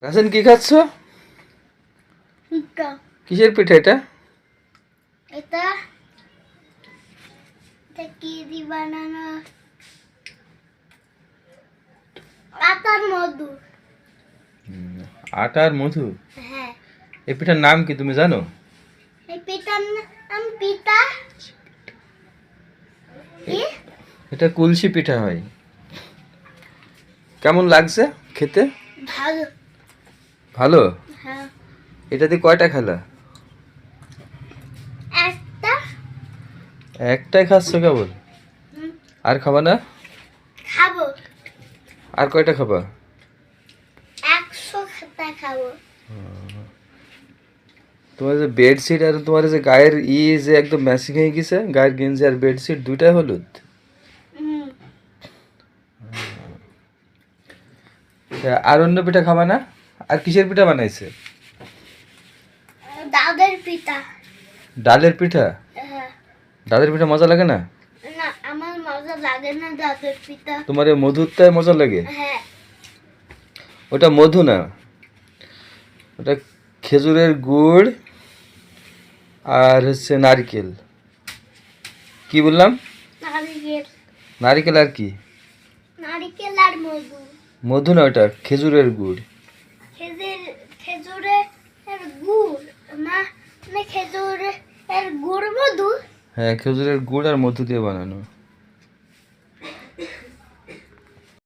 Russell কি খাচ্ছ? পিঠা। কিসের পিঠা এটা? এটা কি দিয়ে বানানো? আটার মধু। আটা আর মধু। হ্যাঁ। এই পিঠার নাম কি তুমি জানো? এই পিঠার নাম পিঠা। এটা কুলসি পিঠা হয়। কেমন লাগছে খেতে? ভালো। ভালো? হ্যাঁ। এটাতে কয়টা খেলা? একটা। একটাই খাচ্ছ কেবল? আর খাবা না? খাবো। আর কয়টা খাবা? 100 খাতা খাবো। তোমার যে বেডশিট আর তোমার যে গায়ের যে একদম ম্যাচিং হয়ে গেছে, গায়ের গেঞ্জি আর বেডশিট দুইটাই হলুদ। আর অন্য পিঠা খাবা না? আর কিসের পিঠা বানাইছে? ডালের পিঠা। ডালের পিঠা? হ্যাঁ। ডালের পিঠা মজা লাগে না? না, আমার মজা লাগে না ডালের পিঠা। তোমার এই মধুরটাই মজা লাগে? হ্যাঁ। ওটা মধু না, ওটা খেজুরের গুড় আর হচ্ছে নারকেল। কি বললাম? নারিকেল। নারকেল আর কি? নারিকেল আর মধু। মধু না, ওটা খেজুরের গুড়। খেজুরের গুড় না, খেজুরের গুড় মধু। হ্যাঁ, খেজুরের গুড় আর মধু দিয়ে বানানো।